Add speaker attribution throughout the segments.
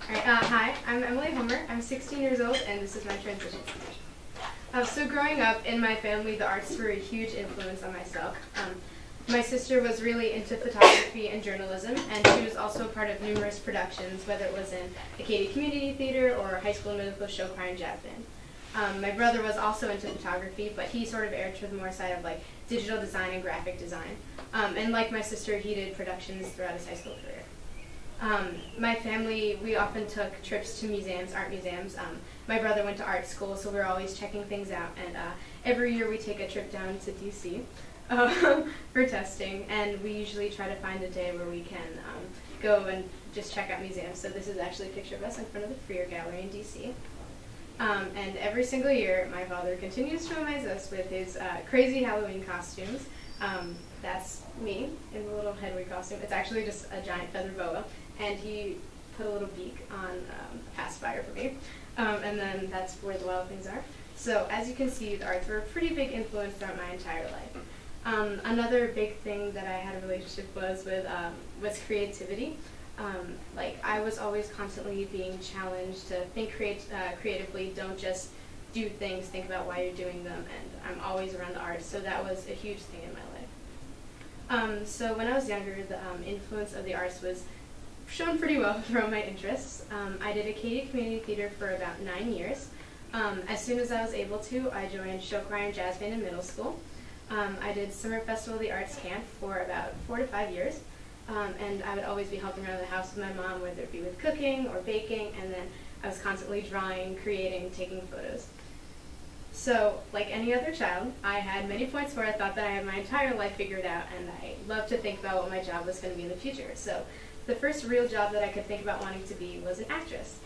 Speaker 1: Hi, I'm Emily Homer. I'm 16 years old, and this is my transition speech. So growing up in my family, the arts were a huge influence on myself. My sister was really into photography and journalism, and she was also part of numerous productions, whether it was in Acadia Community Theater or high school and middle school show choir and jazz band. My brother was also into photography, but he sort of erred to the more side of like digital design and graphic design. And like my sister, he did productions throughout his high school career. My family, we often took trips to museums, art museums. My brother went to art school, so we were always checking things out. And every year we take a trip down to DC for testing, and we usually try to find a day where we can go and just check out museums. So this is actually a picture of us in front of the Freer Gallery in DC. And every single year, my father continues to amaze us with his crazy Halloween costumes. That's me in the little Hedwig costume. It's actually just a giant feather boa, and he put a little beak on a pacifier for me. And then that's where the wild things are. So as you can see, the arts were a pretty big influence throughout my entire life. Another big thing that I had a relationship was with was creativity. Like I was always constantly being challenged to think creatively. Don't just do things, think about why you're doing them, and I'm always around the arts, so that was a huge thing in my life. So when I was younger, the influence of the arts was shown pretty well throughout my interests. I did Acadia Community Theater for about 9 years. As soon as I was able to, I joined show choir and jazz band in middle school. I did Summer Festival of the Arts camp for about 4 to 5 years. And I would always be helping around the house with my mom, whether it be with cooking or baking, and then I was constantly drawing, creating, taking photos. So, like any other child, I had many points where I thought that I had my entire life figured out, and I loved to think about what my job was going to be in the future. So, the first real job that I could think about wanting to be was an actress.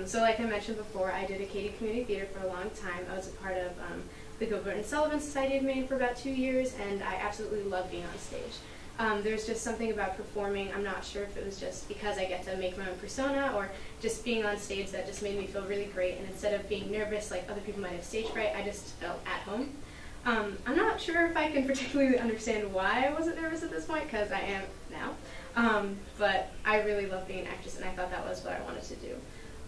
Speaker 1: So like I mentioned before, I did Acadia Community Theater for a long time. I was a part of the Gilbert and Sullivan Society of Maine for about 2 years, and I absolutely loved being on stage. There's just something about performing. I'm not sure if it was just because I get to make my own persona or just being on stage that just made me feel really great, and instead of being nervous like other people might have stage fright, I just felt at home. I'm not sure if I can particularly understand why I wasn't nervous at this point, because I am now, but I really loved being an actress, and I thought that was what I wanted to do.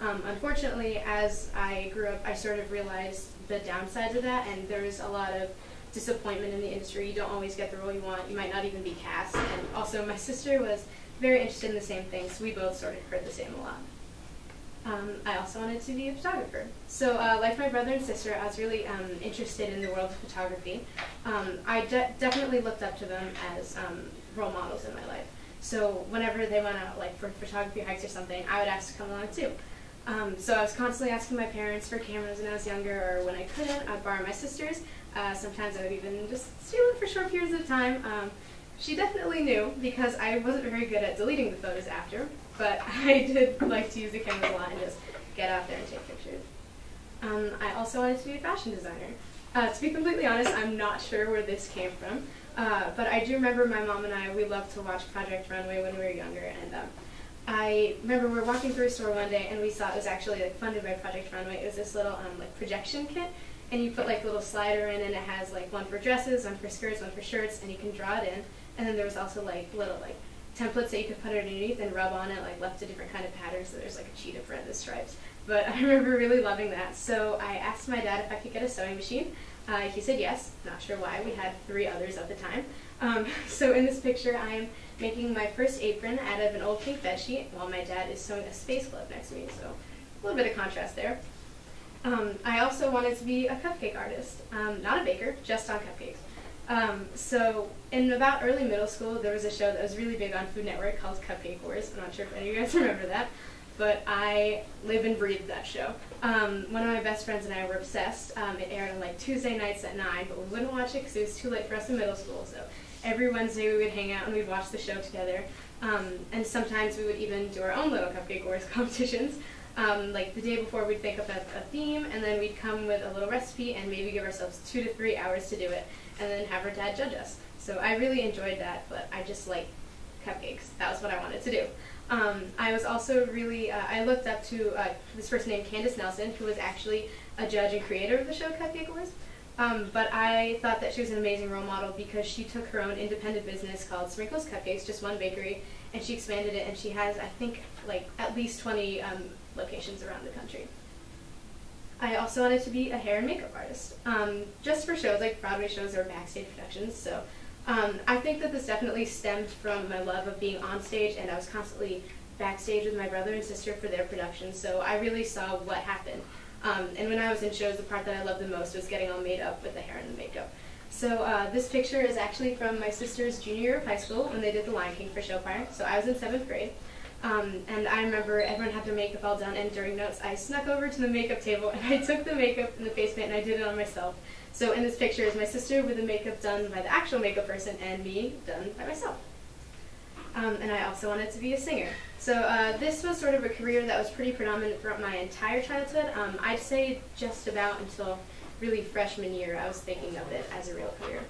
Speaker 1: Unfortunately, as I grew up, I sort of realized the downsides of that, and there's a lot of disappointment in the industry. You don't always get the role you want. You might not even be cast. And also, my sister was very interested in the same thing, so we both sort of heard the same a lot. I also wanted to be a photographer. So, like my brother and sister, I was really interested in the world of photography. I definitely looked up to them as role models in my life. So, whenever they went out, like for photography hikes or something, I would ask to come along too. So I was constantly asking my parents for cameras when I was younger, or when I couldn't, I'd borrow my sister's. Sometimes I would even just steal it for short periods of time. She definitely knew, because I wasn't very good at deleting the photos after, but I did like to use the camera a lot and just get out there and take pictures. I also wanted to be a fashion designer. To be completely honest, I'm not sure where this came from, but I do remember my mom and I, we loved to watch Project Runway when we were younger, and I remember we were walking through a store one day and we saw it was actually like funded by Project Runway. It was this little like projection kit, and you put like a little slider in, and it has like one for dresses, one for skirts, one for shirts, and you can draw it in. And then there was also like little like templates that you could put underneath and rub on it, like left a different kind of pattern. So there's like a cheetah print, the stripes. But I remember really loving that. So I asked my dad if I could get a sewing machine. He said yes. Not sure why. We had 3 others at the time. So in this picture, I'm making my first apron out of an old pink bed sheet while my dad is sewing a space glove next to me. So a little bit of contrast there. I also wanted to be a cupcake artist, not a baker, just on cupcakes. So in about early middle school, there was a show that was really big on Food Network called Cupcake Wars. I'm not sure if any of you guys remember that, but I live and breathe that show. One of my best friends and I were obsessed. It aired on like Tuesday nights at 9, but we wouldn't watch it because it was too late for us in middle school. So every Wednesday we would hang out and we'd watch the show together. And sometimes we would even do our own little Cupcake Wars competitions. Like the day before, we'd think up a theme, and then we'd come with a little recipe and maybe give ourselves 2 to 3 hours to do it, and then have our dad judge us. So I really enjoyed that, but I just like cupcakes. That was what I wanted to do. I was also really, I looked up to this person named Candace Nelson, who was actually a judge and creator of the show Cupcake Wars. But I thought that she was an amazing role model because she took her own independent business called Sprinkles Cupcakes, just one bakery, and she expanded it, and she has, I think, like at least 20 locations around the country. I also wanted to be a hair and makeup artist, just for shows like Broadway shows or backstage productions. So I think that this definitely stemmed from my love of being on stage, and I was constantly backstage with my brother and sister for their productions, so I really saw what happened. And when I was in shows, the part that I loved the most was getting all made up with the hair and the makeup. So this picture is actually from my sister's junior year of high school when they did The Lion King for show choir. So I was in 7th grade. And I remember everyone had their makeup all done, and during notes I snuck over to the makeup table and I took the makeup and the face paint and I did it on myself. So in this picture is my sister with the makeup done by the actual makeup person and me done by myself. And I also wanted to be a singer. So this was sort of a career that was pretty predominant throughout my entire childhood. I'd say just about until really freshman year I was thinking of it as a real career.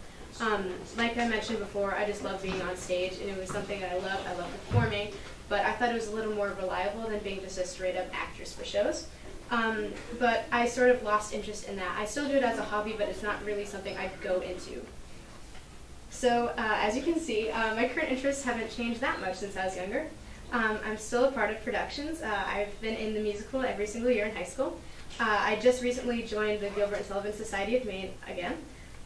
Speaker 1: Like I mentioned before, I just love being on stage, and it was something that I loved. I loved performing, but I thought it was a little more reliable than being just a straight-up actress for shows. But I sort of lost interest in that. I still do it as a hobby, but it's not really something I'd go into. So as you can see, my current interests haven't changed that much since I was younger. I'm still a part of productions. I've been in the musical every single year in high school. I just recently joined the Gilbert and Sullivan Society of Maine again.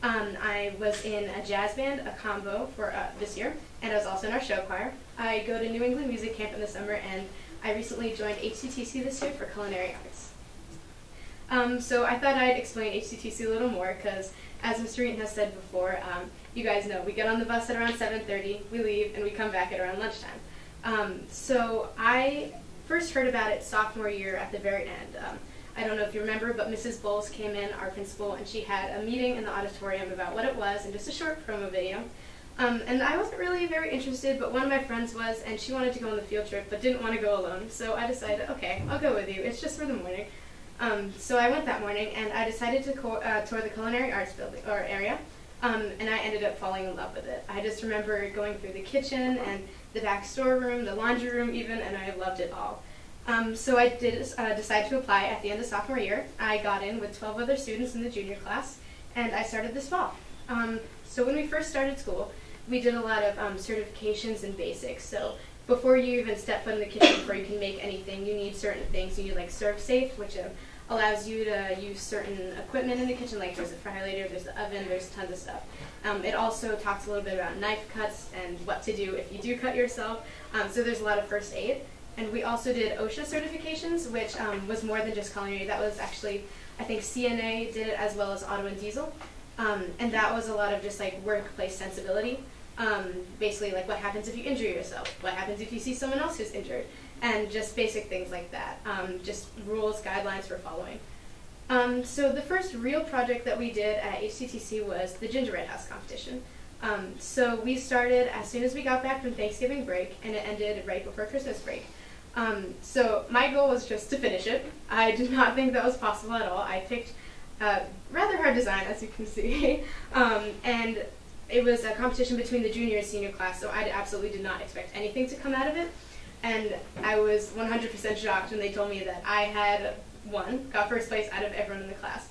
Speaker 1: I was in a jazz band, a combo, for this year, and I was also in our show choir. I go to New England Music Camp in the summer, and I recently joined HCTC this year for culinary arts. So I thought I'd explain HCTC a little more, because as Mr. Eaton has said before, you guys know we get on the bus at around 7:30, we leave, and we come back at around lunchtime. So I first heard about it sophomore year at the very end. I don't know if you remember, but Mrs. Bowles came in, our principal, and she had a meeting in the auditorium about what it was and just a short promo video. And I wasn't really very interested, but one of my friends was, and she wanted to go on the field trip but didn't want to go alone. So I decided, okay, I'll go with you. It's just for the morning. So I went that morning, and I decided to tour the culinary arts building or area, and I ended up falling in love with it. I just remember going through the kitchen and the back storeroom, the laundry room even, and I loved it all. So I did decide to apply at the end of sophomore year. I got in with 12 other students in the junior class, and I started this fall. So when we first started school, we did a lot of certifications and basics. So before you even step foot in the kitchen, before you can make anything, you need certain things. You need like ServSafe, which allows you to use certain equipment in the kitchen, like there's a fryer, there's the oven, there's tons of stuff. It also talks a little bit about knife cuts and what to do if you do cut yourself. So there's a lot of first aid. And we also did OSHA certifications, which was more than just culinary. That was actually, I think CNA did it as well as auto and diesel. And that was a lot of just like workplace sensibility. Basically like what happens if you injure yourself, what happens if you see someone else who's injured, and just basic things like that. Just rules, guidelines for following. So the first real project that we did at HCTC was the Gingerbread House competition. So we started as soon as we got back from Thanksgiving break, and it ended right before Christmas break. So my goal was just to finish it. I did not think that was possible at all. I picked a rather hard design, as you can see, and it was a competition between the junior and senior class, so I absolutely did not expect anything to come out of it. And I was 100% shocked when they told me that I had got first place out of everyone in the class.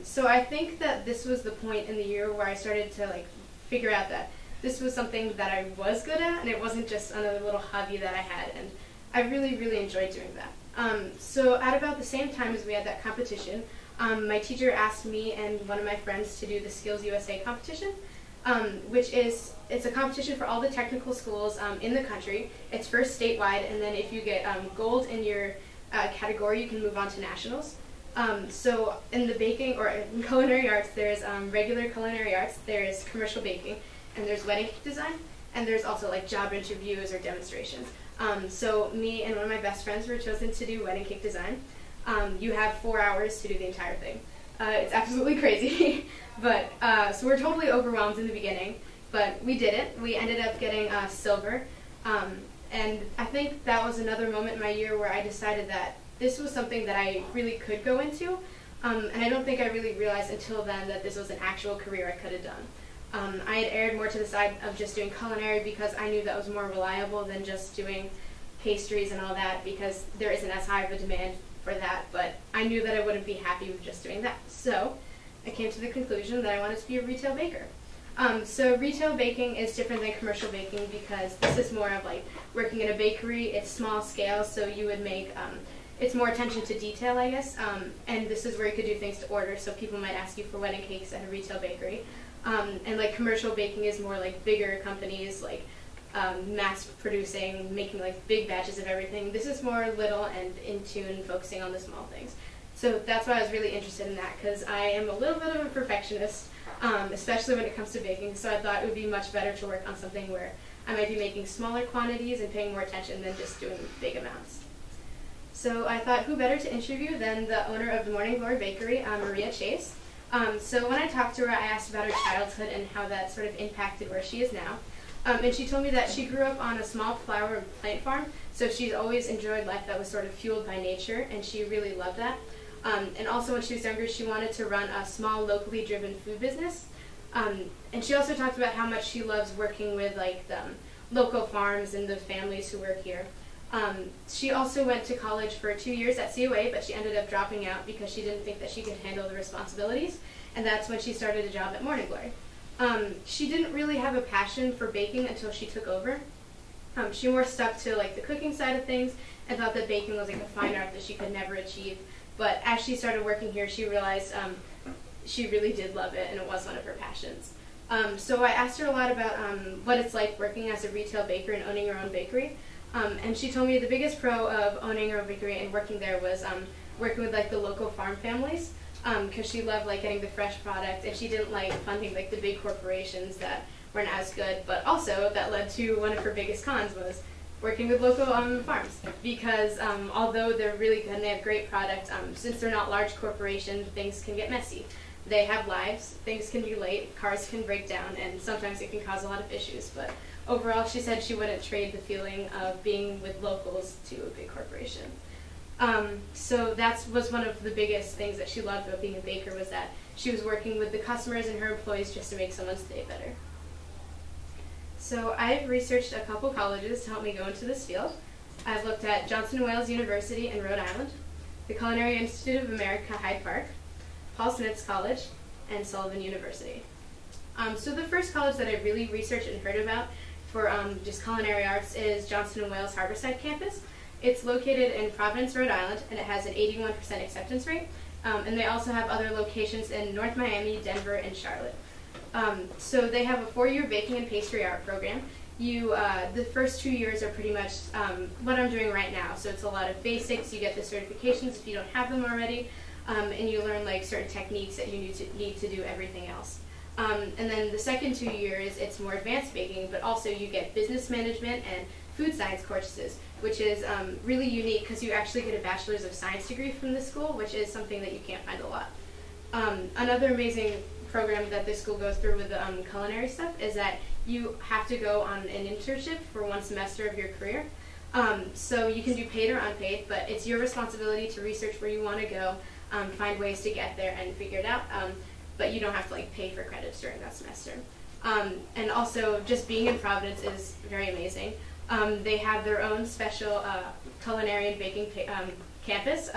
Speaker 1: So I think that this was the point in the year where I started to like figure out that this was something that I was good at, and it wasn't just another little hobby that I had, and I really, really enjoyed doing that. So at about the same time as we had that competition, my teacher asked me and one of my friends to do the Skills USA competition, which is, it's a competition for all the technical schools in the country. It's first statewide, and then if you get gold in your category, you can move on to nationals. So in the baking or in culinary arts, there's regular culinary arts, there's commercial baking, and there's wedding cake design, and there's also like job interviews or demonstrations. So me and one of my best friends were chosen to do wedding cake design. You have 4 hours to do the entire thing. It's absolutely crazy, but so we're totally overwhelmed in the beginning, but we did it. We ended up getting silver, and I think that was another moment in my year where I decided that this was something that I really could go into, and I don't think I really realized until then that this was an actual career I could have done. I had erred more to the side of just doing culinary because I knew that was more reliable than just doing pastries and all that, because there isn't as high of a demand for that, but I knew that I wouldn't be happy with just doing that. So I came to the conclusion that I wanted to be a retail baker. So retail baking is different than commercial baking because this is more of like working in a bakery. It's small scale, so you would make, it's more attention to detail, I guess. And this is where you could do things to order, so people might ask you for wedding cakes at a retail bakery. And like commercial baking is more like bigger companies, like mass producing, making like big batches of everything. This is more little and in tune, focusing on the small things. So that's why I was really interested in that, because I am a little bit of a perfectionist, especially when it comes to baking. So I thought it would be much better to work on something where I might be making smaller quantities and paying more attention than just doing big amounts. So I thought, who better to interview than the owner of the Morning Glory Bakery, Maria Chase. So when I talked to her, I asked about her childhood and how that sort of impacted where she is now. And she told me that she grew up on a small flower and plant farm, so she's always enjoyed life that was sort of fueled by nature, and she really loved that. And also when she was younger, she wanted to run a small, locally driven food business. And she also talked about how much she loves working with like the local farms and the families who work here. She also went to college for 2 years at COA, but she ended up dropping out because she didn't think that she could handle the responsibilities, and that's when she started a job at Morning Glory. She didn't really have a passion for baking until she took over. She more stuck to like the cooking side of things and thought that baking was like a fine art that she could never achieve. But as she started working here, she realized she really did love it, and it was one of her passions. So I asked her a lot about what it's like working as a retail baker and owning your own bakery. And she told me the biggest pro of owning her own bakery and working there was working with like the local farm families, because she loved like getting the fresh product, and she didn't like funding like the big corporations that weren't as good. But also that led to one of her biggest cons was working with local farms, because although they're really good and they have great product, since they're not large corporations, things can get messy. They have lives, things can be late, cars can break down, and sometimes it can cause a lot of issues. But overall, she said she wouldn't trade the feeling of being with locals to a big corporation. So that was one of the biggest things that she loved about being a baker, was that she was working with the customers and her employees just to make someone's day better. So I've researched a couple colleges to help me go into this field. I've looked at Johnson & Wales University in Rhode Island, the Culinary Institute of America, Hyde Park, Paul Smith's College, and Sullivan University. So the first college that I really researched and heard about for just culinary arts is Johnson & Wales Harborside campus. It's located in Providence, Rhode Island, and it has an 81% acceptance rate. And they also have other locations in North Miami, Denver, and Charlotte. So they have a 4-year baking and pastry art program. The first 2 years are pretty much what I'm doing right now. So it's a lot of basics. You get the certifications if you don't have them already, and you learn like certain techniques that you need to do everything else. And then the second 2 years, it's more advanced baking, but also you get business management and food science courses, which is really unique because you actually get a bachelor's of science degree from this school, which is something that you can't find a lot. Another amazing program that this school goes through with the culinary stuff is that you have to go on an internship for 1 semester of your career. So you can do paid or unpaid, but it's your responsibility to research where you want to go, find ways to get there and figure it out. But you don't have to like pay for credits during that semester. And also just being in Providence is very amazing. They have their own special culinary and baking campus.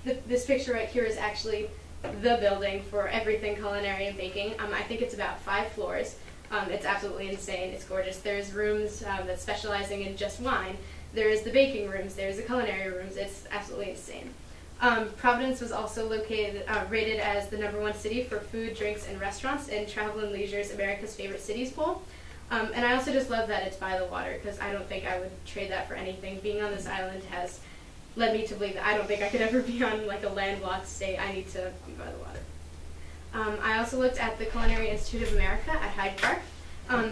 Speaker 1: This picture right here is actually the building for everything culinary and baking. I think it's about 5 floors. It's absolutely insane. It's gorgeous. There's rooms that's specializing in just wine. There's the baking rooms. There's the culinary rooms. It's absolutely insane. Providence was also rated as the #1 city for food, drinks, and restaurants in Travel and Leisure's America's Favorite Cities poll. And I also just love that it's by the water, because I don't think I would trade that for anything. Being on this island has led me to believe that I don't think I could ever be on like a landlocked state. I need to be by the water. I also looked at the Culinary Institute of America at Hyde Park.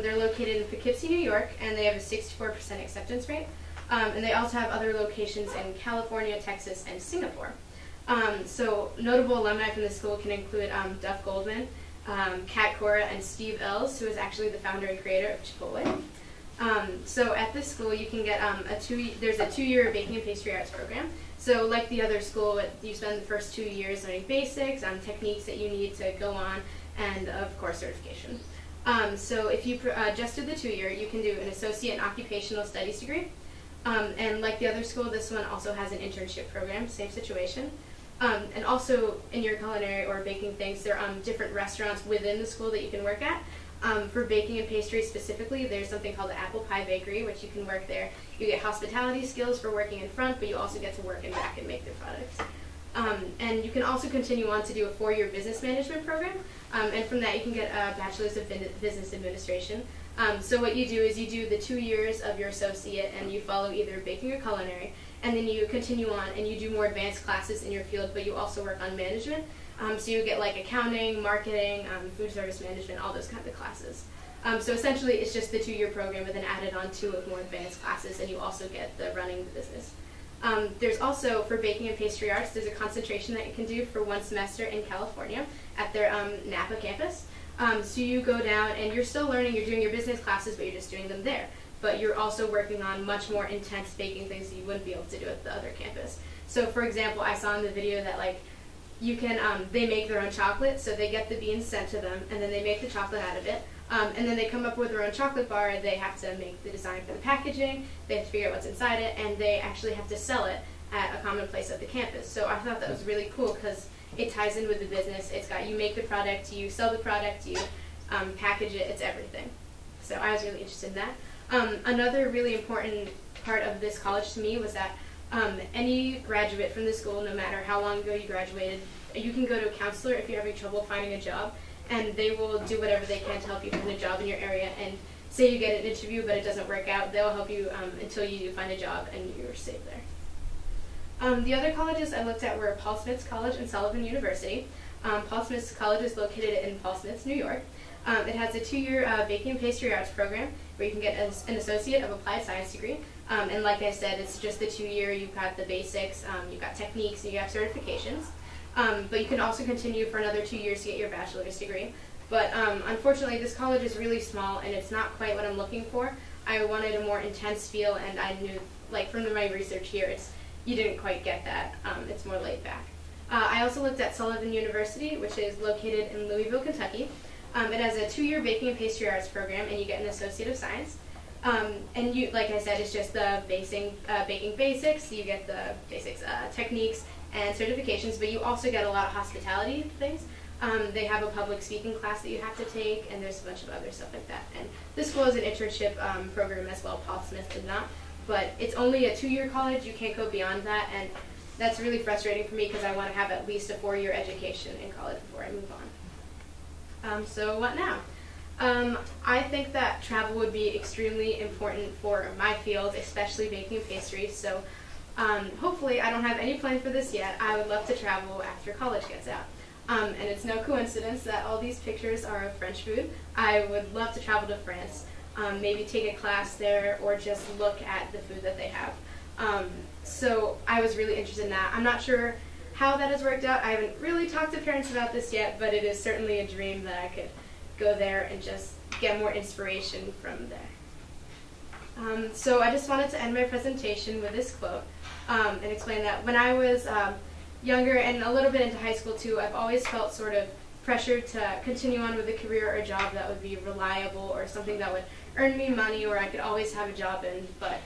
Speaker 1: They're located in Poughkeepsie, New York, and they have a 64% acceptance rate. And they also have other locations in California, Texas, and Singapore. So notable alumni from the school can include Duff Goldman, Kat Cora, and Steve Ells, who is actually the founder and creator of Chipotle. So at this school, you can get there's a 2-year baking and pastry arts program. So like the other school, you spend the first 2 years learning basics, techniques that you need to go on, and of course certification. So if you just do the 2-year, you can do an associate in occupational studies degree. And like the other school, this one also has an internship program, same situation. And also in your culinary or baking things, there are different restaurants within the school that you can work at. For baking and pastry specifically, there's something called the Apple Pie Bakery, which you can work there. You get hospitality skills for working in front, but you also get to work in back and make the products. And you can also continue on to do a 4-year business management program, and from that you can get a bachelor's of business administration. So what you do is you do the 2 years of your associate and you follow either baking or culinary, and then you continue on and you do more advanced classes in your field, but you also work on management. So you get like accounting, marketing, food service management, all those kinds of classes. So essentially it's just the 2-year program with an added on 2 of more advanced classes, and you also get the running the business. There's also, for baking and pastry arts, there's a concentration that you can do for 1 semester in California at their Napa campus. So you go down and you're still learning, you're doing your business classes, but you're just doing them there. But you're also working on much more intense baking things that you wouldn't be able to do at the other campus. So for example, I saw in the video that like you can, they make their own chocolate, so they get the beans sent to them, and then they make the chocolate out of it. And then they come up with their own chocolate bar. They have to make the design for the packaging, they have to figure out what's inside it, and they actually have to sell it at a common place at the campus. So I thought that was really cool because it ties in with the business. It's got, you make the product, you sell the product, you package it, it's everything. So I was really interested in that. Another really important part of this college to me was that any graduate from the school, no matter how long ago you graduated, you can go to a counselor if you're having trouble finding a job, and they will do whatever they can to help you find a job in your area. And say you get an interview but it doesn't work out, they'll help you until you do find a job and you're safe there. The other colleges I looked at were Paul Smith's College and Sullivan University. Paul Smith's College is located in Paul Smiths, New York. It has a 2-year baking and pastry arts program where you can get an associate of applied science degree. And like I said, it's just the 2-year. You've got the basics, you've got techniques, and you have certifications. But you can also continue for another 2 years to get your bachelor's degree. But unfortunately, this college is really small, and it's not quite what I'm looking for. I wanted a more intense feel, and I knew, like from my research here, you didn't quite get that. It's more laid back. I also looked at Sullivan University, which is located in Louisville, Kentucky. It has a 2-year baking and pastry arts program, and you get an Associate of Science. And you, like I said, it's just the baking basics. You get the basics, techniques, and certifications, but you also get a lot of hospitality things. They have a public speaking class that you have to take, and there's a bunch of other stuff like that. And this school is an internship program as well. Paul Smith did not. But it's only a 2-year college. You can't go beyond that, and that's really frustrating for me because I want to have at least a 4-year education in college before I move on. So what now? I think that travel would be extremely important for my field, especially baking and pastry. So hopefully, I don't have any plan for this yet. I would love to travel after college gets out. And it's no coincidence that all these pictures are of French food. I would love to travel to France, maybe take a class there, or just look at the food that they have. So I was really interested in that. I'm not sure how that has worked out. I haven't really talked to parents about this yet, but it is certainly a dream that I could go there and just get more inspiration from there. So I just wanted to end my presentation with this quote and explain that when I was younger and a little bit into high school too, I've always felt sort of pressured to continue on with a career or a job that would be reliable or something that would earn me money or I could always have a job in. But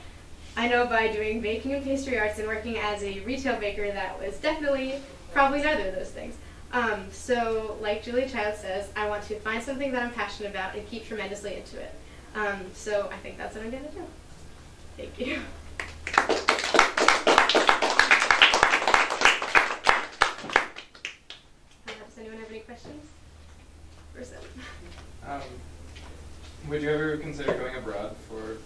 Speaker 1: I know by doing baking and pastry arts and working as a retail baker, that was definitely probably neither of those things. So like Julia Child says, I want to find something that I'm passionate about and keep tremendously into it. So I think that's what I'm going to do. Thank you. Does anyone have any questions?
Speaker 2: Would you ever consider going abroad for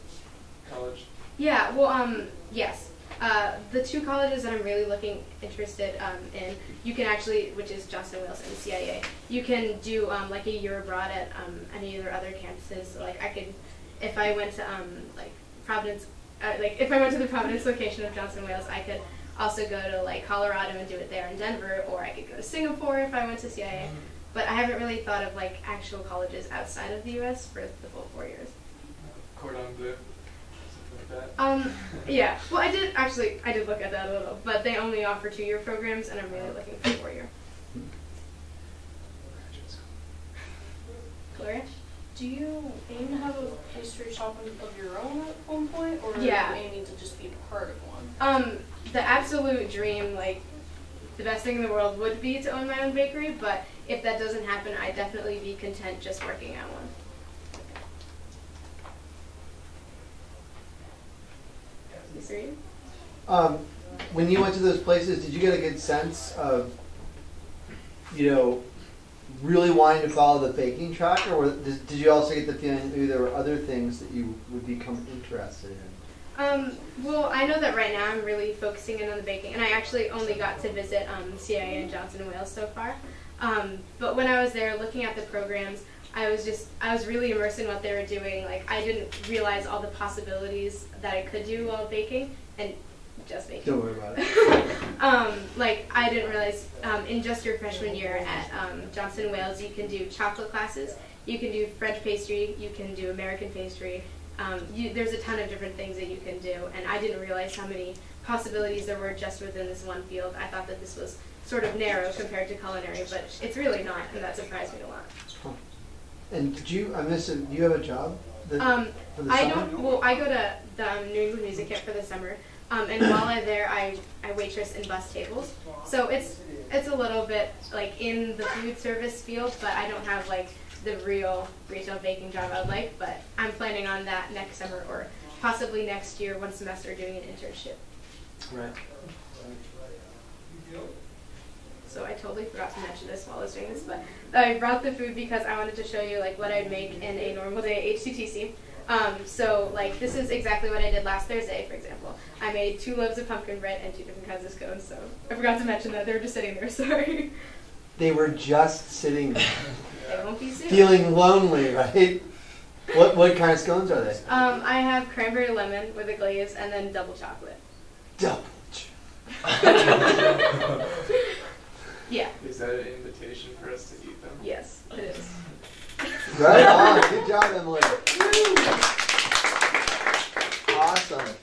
Speaker 2: college?
Speaker 1: Yeah, well, yes. The 2 colleges that I'm really interested in, you can actually, which is Johnson & Wales and the CIA, you can do like a year abroad at any of their other campuses. So, like I could, if I went to like Providence, if I went to the Providence location of Johnson & Wales, I could also go to like Colorado and do it there in Denver, or I could go to Singapore if I went to CIA. But I haven't really thought of like actual colleges outside of the U.S. for the full 4 years.
Speaker 2: Cordon Bleu. That.
Speaker 1: Yeah. Well, I did look at that a little, but they only offer 2-year programs, and I'm really looking for 4-year. Gloria?
Speaker 3: Do you aim to have a pastry shop of your own at one point, or
Speaker 1: yeah.
Speaker 3: Are you aiming to just be part of one?
Speaker 1: The absolute dream, like the best thing in the world, would be to own my own bakery. But if that doesn't happen, I'd definitely be content just working at one. pastry.
Speaker 4: When you went to those places, did you get a good sense of, really wanting to follow the baking track, or did you also get the feeling that maybe there were other things that you would become interested in?
Speaker 1: Well, I know that right now I'm really focusing in on the baking, and I actually only got to visit CIA in Johnson and Wales so far. But when I was there looking at the programs, I was really immersed in what they were doing. Like, I didn't realize all the possibilities that I could do while baking, and just baking.
Speaker 4: Don't worry about it.
Speaker 1: I didn't realize in just your freshman year at Johnson and Wales, you can do chocolate classes, you can do French pastry, you can do American pastry. There's a ton of different things that you can do, and I didn't realize how many possibilities there were just within this one field. I thought that this was sort of narrow compared to culinary, but it's really not, and that surprised me a lot.
Speaker 4: Huh. And do you have a job for the
Speaker 1: I
Speaker 4: summer?
Speaker 1: don't. Well, I go to the New England Music Camp for the summer, and while I'm there, I waitress and bus tables. So it's a little bit like in the food service field, but I don't have like the real retail baking job I would like. But I'm planning on that next summer or possibly next year, one semester, doing an internship.
Speaker 4: Right.
Speaker 1: So I totally forgot to mention this while I was doing this, but I brought the food because I wanted to show you like what I'd make in a normal day at HCTC. So like this is exactly what I did last Thursday, for example. I made 2 loaves of pumpkin bread and 2 different kinds of scones. So I forgot to mention that. They were just sitting there. Sorry.
Speaker 4: They were just sitting there.
Speaker 1: They won't be soon.
Speaker 4: Feeling lonely, right? What kind of scones are they?
Speaker 1: I have cranberry lemon with a glaze and then double chocolate.
Speaker 4: Double.
Speaker 1: Yeah.
Speaker 2: Is that an invitation for us to eat them?
Speaker 1: Yes, it is.
Speaker 4: Right on. Good job, Emily. Awesome.